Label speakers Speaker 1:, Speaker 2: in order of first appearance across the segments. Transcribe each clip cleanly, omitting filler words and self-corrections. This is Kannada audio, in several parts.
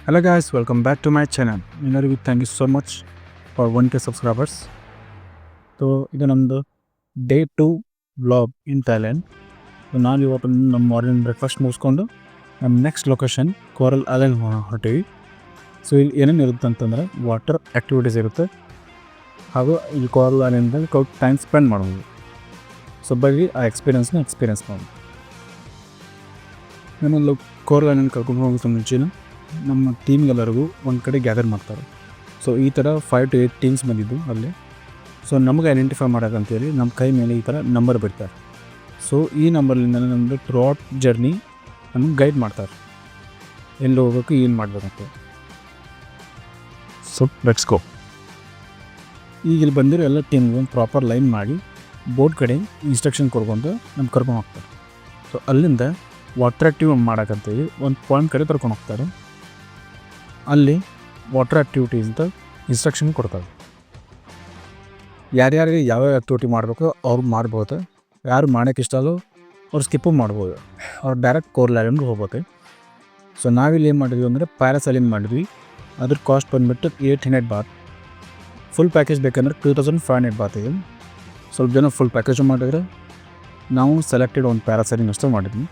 Speaker 1: Hello guys, welcome back to my channel. ಎಲ್ಲರಿಗೂ thank you so much for 1K subscribers. ಸೊ ಇದು ನಮ್ಮದು ಡೇ 2 ವ್ಲಾಗ್ ಇನ್ ಥೈಲ್ಯಾಂಡ್. ಸೊ ನಾನು ಇವತ್ತು ನಮ್ಮ ಮಾರ್ನಿಂಗ್ ಬ್ರೇಕ್ಫಾಸ್ಟ್ ಮುಗಿಸ್ಕೊಂಡು ನಮ್ಮ ನೆಕ್ಸ್ಟ್ ಲೊಕೇಶನ್ ಕೋರಲ್ ಐಲ್ಯಾಂಡ್ ಹೊರಟೀವಿ. ಸೊ ಇಲ್ಲಿ ಏನೇನು ಇರುತ್ತೆ ಅಂತಂದರೆ ವಾಟರ್ ಆ್ಯಕ್ಟಿವಿಟೀಸ್ ಇರುತ್ತೆ, ಹಾಗೂ ಈ ಕೋರಲ್ ಐಲ್ಯಾಂಡ್ನಲ್ಲಿ ಟೈಮ್ ಸ್ಪೆಂಡ್ ಮಾಡ್ಬೋದು. ಸೊ ಬರೀ ಆ ಎಕ್ಸ್ಪೀರಿಯನ್ಸ್ ಮಾಡೋದು. ನಾನು ಕೋರಲ್ ಐಲ್ಯಾಂಡ್ ಕರ್ಕೊಂಡು ಹೋಗೋದು ಮುಂಚೆನೂ ನಮ್ಮ ಟೀಮ್ಗೆಲ್ಲರಿಗೂ ಒಂದು ಕಡೆ ಗ್ಯಾದರ್ ಮಾಡ್ತಾರೆ. ಸೊ ಈ ಥರ 5 to 8 ಟೀಮ್ಸ್ ಬಂದಿದ್ದು ಅಲ್ಲಿ. ಸೊ ನಮಗೆ ಐಡೆಂಟಿಫೈ ಮಾಡೋಕ್ಕಂತೇಳಿ ನಮ್ಮ ಕೈ ಮೇಲೆ ಈ ಥರ ನಂಬರ್ ಬಿಡ್ತಾರೆ. ಸೊ ಈ ನಂಬರ್ಲಿಂದ ನಮ್ಮದು ಥ್ರೂಔಟ್ ಜರ್ನಿ ನಮಗೆ ಗೈಡ್ ಮಾಡ್ತಾರೆ, ಎಲ್ಲಿ ಹೋಗ್ಬೇಕು, ಏನು ಮಾಡಬೇಕಂತ. So let's go. ಈಗ ಇಲ್ಲಿ ಬಂದಿರೋ ಎಲ್ಲ ಟೀಮ್ಗೆ ಒಂದು ಪ್ರಾಪರ್ ಲೈನ್ ಮಾಡಿ ಬೋಟ್ ಕಡೆ ಇನ್ಸ್ಟ್ರಕ್ಷನ್ ಕೊಡ್ಕೊಂಡು ನಮ್ಗೆ ಕರ್ಕೊಂಡು ಹೋಗ್ತಾರೆ. ಸೊ ಅಲ್ಲಿಂದ ವಾಟರ್ ಆ್ಯಕ್ಟಿವ್ ಮಾಡೋಕ್ಕಂತೇಳಿ ಒಂದು ಪಾಯಿಂಟ್ ಕಡೆ ಕರ್ಕೊಂಡು ಹೋಗ್ತಾರೆ. ಅಲ್ಲಿ ವಾಟರ್ ಆ್ಯಕ್ಟಿವಿಟೀಸ್ ಅಂತ ಇನ್ಸ್ಟ್ರಕ್ಷನ್ ಕೊಡ್ತಾರೆ. ಯಾರ್ಯಾರಿಗೆ ಯಾವ್ಯಾವ ಆ್ಯಕ್ಟಿವಿಟಿ ಮಾಡಬೇಕು ಅವ್ರು ಮಾಡ್ಬೋದು, ಯಾರು ಮಾಡೋಕ್ಕೆ ಇಷ್ಟ ಅಲ್ಲೋ ಅವ್ರು ಸ್ಕಿಪ್ಪು ಮಾಡ್ಬೋದು, ಅವ್ರು ಡೈರೆಕ್ಟ್ ಕೋರಲ್ ಐಲ್ಯಾಂಡ್ಗೆ ಹೋಗ್ಬೋದು. ಸೊ ನಾವಿಲ್ಲಿ ಏನು ಮಾಡಿದ್ವಿ ಅಂದರೆ ಪ್ಯಾರಾಸೈಲಿಂಗ್ ಮಾಡಿದ್ವಿ. ಅದ್ರ ಕಾಸ್ಟ್ ಬಂದುಬಿಟ್ಟು 800 ಬಾತ್. ಫುಲ್ ಪ್ಯಾಕೇಜ್ ಬೇಕಂದ್ರೆ 2500 ಬಾತ್ ಇದೆ. ಸ್ವಲ್ಪ ಜನ ಫುಲ್ ಪ್ಯಾಕೇಜು ಮಾಡಿದ್ರೆ, ನಾವು ಸೆಲೆಕ್ಟೆಡ್ ಒಂದು ಪ್ಯಾರಾಸೈಲಿಂಗ್ ಅಷ್ಟೇ ಮಾಡಿದ್ವಿ.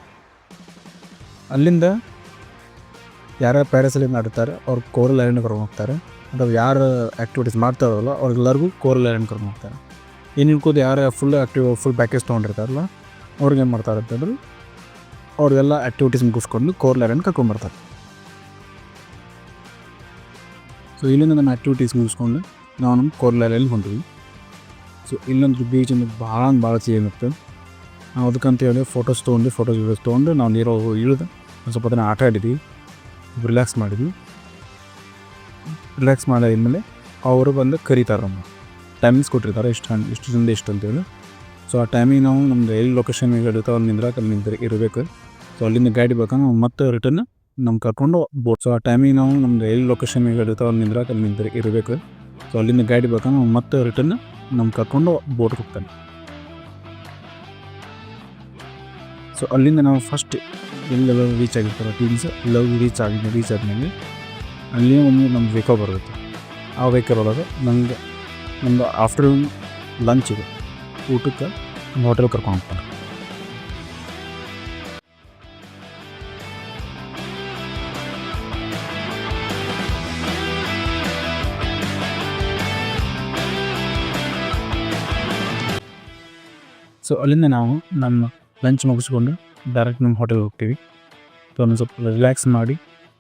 Speaker 1: ಅಲ್ಲಿಂದ ಯಾರ್ಯಾರು ಪ್ಯಾರಾಸೈಲಿಂಗ್ ಆಡ್ತಾರೆ ಅವ್ರು ಕೋರಲ್ ಐಲ್ಯಾಂಡ್ ಕರ್ಕೊಂಡು ಹೋಗ್ತಾರೆ, ಅಥವಾ ಯಾರು ಆ್ಯಕ್ಟಿವಿಟೀಸ್ ಮಾಡ್ತಾರಲ್ಲ ಅವ್ರಿಗೆಲ್ಲರಿಗೂ ಕೋರಲ್ ಐಲ್ಯಾಂಡ್ ಕರ್ಕೊಂಡು ಹೋಗ್ತಾರೆ. ಏನು ಇನ್ಕೋದು ಯಾರು ಫುಲ್ ಪ್ಯಾಕೇಜ್ ತೊಗೊಂಡಿರ್ತಾರಲ್ಲ ಅವ್ರಿಗೆ ಏನು ಮಾಡ್ತಾರೆ ಅಂತಂದ್ರೆ ಅವ್ರಿಗೆಲ್ಲ ಆ್ಯಕ್ಟಿವಿಟೀಸ್ ಮುಗಿಸ್ಕೊಂಡು ಕೋರಲ್ ಐಲ್ಯಾಂಡ್ ಕರ್ಕೊಂಡ್ಬರ್ತಾರೆ. ಸೊ ಇಲ್ಲಿಂದ ನಮ್ಮ ಆ್ಯಕ್ಟಿವಿಟೀಸ್ ಮುಗಿಸ್ಕೊಂಡು ನಾವು ನಮ್ಮ ಕೋರಲ್ ಐಲ್ಯಾಂಡ್ ಹೊಂಟಿವಿ. ಸೊ ಇಲ್ಲೊಂದು ಬೀಚಿಂದ ಭಾಳ ಚೆನ್ನಾಗಿರುತ್ತೆ. ನಾವು ಅದಕ್ಕಂತೇಳಿ ಫೋಟೋಸ್ ವೀಡಿಯೋಸ್ ತೊಗೊಂಡು ನಾವು ನೀರು ಇಳಿದು ಸ್ವಲ್ಪ ದಿನ ಆಟ ಆಡಿದ್ವಿ, ರಿಲ್ಯಾಕ್ಸ್ ಮಾಡಿದ್ವಿ. ರಿಲ್ಯಾಕ್ಸ್ ಮಾಡಿದ್ಮೇಲೆ ಅವರು ಬಂದು ಕರೀತಾರೆ, ನಮ್ಮ ಟೈಮಿಂಗ್ಸ್ ಕೊಟ್ಟಿರ್ತಾರೆ, ಇಷ್ಟರಿಂದ ಇಷ್ಟು ಅಂತೇಳಿ. ಸೊ ಆ ಟೈಮಿಗೆ ನಾವು ನಮ್ದು ಎಲ್ಲಿ ಲೊಕೇಶನ್ ಇರುತ್ತೆ ಅಲ್ಲಿ ನಿಂದ್ರೆ ಇರಬೇಕು. ಸೊ ಅಲ್ಲಿಂದ ಗಾಡಿ ಬೇಕಂದ್ರೆ ನಾವು ಮತ್ತೆ ರಿಟರ್ನ್ ನಮ್ಗೆ ಕರ್ಕೊಂಡು ಬೋಟ್. ಸೊ ಆ ಟೈಮಿಗೆ ನಾವು ನಮ್ದು ಎಲ್ಲಿ ಲೊಕೇಶನ್ ಇರುತ್ತೆ ಅಲ್ಲಿ ಇರಬೇಕು. ಸೊ ಅಲ್ಲಿಂದ ಗಾಡಿ ಬೇಕಂದ್ರೆ ನಾವು ಮತ್ತೆ ರಿಟರ್ನ್ ನಮ್ಗೆ ಕರ್ಕೊಂಡು ಬೋಟ್ಗೆ ಹೋಗ್ತಾನೆ. ಸೊ ಅಲ್ಲಿಂದ ನಾವು ಫಸ್ಟ್ ಎಲ್ಲೆಲ್ಲ ರೀಚ್ ಆಗಿರ್ತಾರೆ ಟೀಮ್ಸ್ ರೀಚ್ ಆದಮೇಲೆ ಅಲ್ಲಿ ಒಂದು ನಮ್ಮ ವೆಹಿಕಲ್ ಬರುತ್ತೆ. ಆ ವೆಹಿಕಲ್ ಒಳಗೆ ನಮ್ಮದು ಆಫ್ಟರ್ನೂನ್ ಲಂಚ್ ಇದೆ, ಊಟಕ್ಕೆ ನಮ್ಮ ಹೋಟೆಲ್ ಕರ್ಕೊಂಡು ಹೋಗ್ತಾರೆ. ಸೊ ಅಲ್ಲಿಂದ ನಾವು ನಮ್ಮ ಲಂಚ್ ಮುಗಿಸ್ಕೊಂಡು ಡೈರೆಕ್ಟ್ ನಮ್ಮ ಹೋಟೆಲ್ಗೆ ಹೋಗ್ತೀವಿ. ಸೊ ಒಂದು ಸ್ವಲ್ಪ ರಿಲ್ಯಾಕ್ಸ್ ಮಾಡಿ,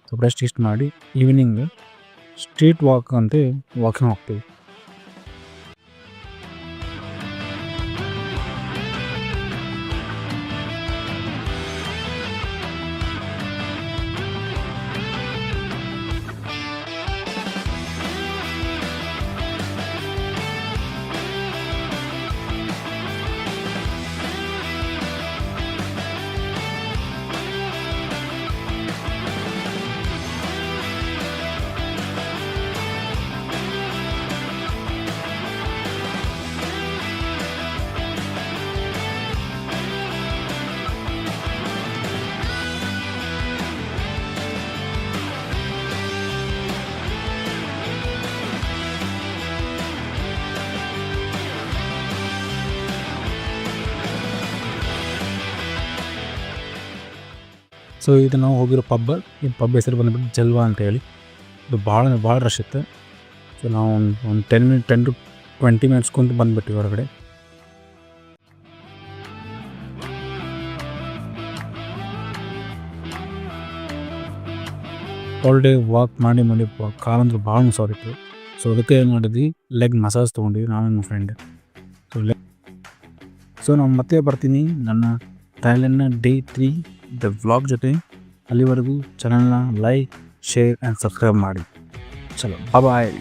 Speaker 1: ಸ್ವಲ್ಪ ರೆಸ್ಟ್ ಮಾಡಿ ಈವ್ನಿಂಗ್ ಸ್ಟ್ರೀಟ್ ವಾಕಿಂಗ್ ಹೋಗ್ತೀವಿ. ಸೊ ಇದು ನಾವು ಹೋಗಿರೋ ಈ ಪಬ್ ಹೆಸರು ಬಂದುಬಿಟ್ಟು ಜಲ್ವಾ ಅಂತೇಳಿ. ಇದು ಭಾಳ ರಶ್ ಇತ್ತು. ಸೊ ನಾವು ಒಂದು 10 to 20 ಮಿನಿಟ್ಸ್ ಕುಂತು ಬಂದುಬಿಟ್ಟಿವಿ ಹೊರಗಡೆ. ಆಲ್ ಡೇ ವಾಕ್ ಮಾಡಿ ಕಾಲಂದ್ರೆ ಭಾಳ ಮಸಾಗಿತ್ತು. ಸೊ ಅದಕ್ಕೆ ಏನು ಮಾಡಿದ್ವಿ, ಲೆಗ್ ಮಸಾಜ್ ತೊಗೊಂಡಿವಿ ನಾನು ನನ್ನ ಫ್ರೆಂಡ್. ಸೊ ನಾನು ಮತ್ತೆ ಬರ್ತೀನಿ ನನ್ನ ಥೈಲ್ಯಾಂಡ್ನ ಡೇ 3 ದ ವ್ಲಾಗ್ ಜೊತೆ. ಅಲ್ಲಿವರೆಗೂ ಚಾನಲ್ನ ಲೈಕ್, ಶೇರ್ ಆ್ಯಂಡ್ ಸಬ್ಸ್ಕ್ರೈಬ್ ಮಾಡಿ. ಚಲೋ ಬಾಯ್.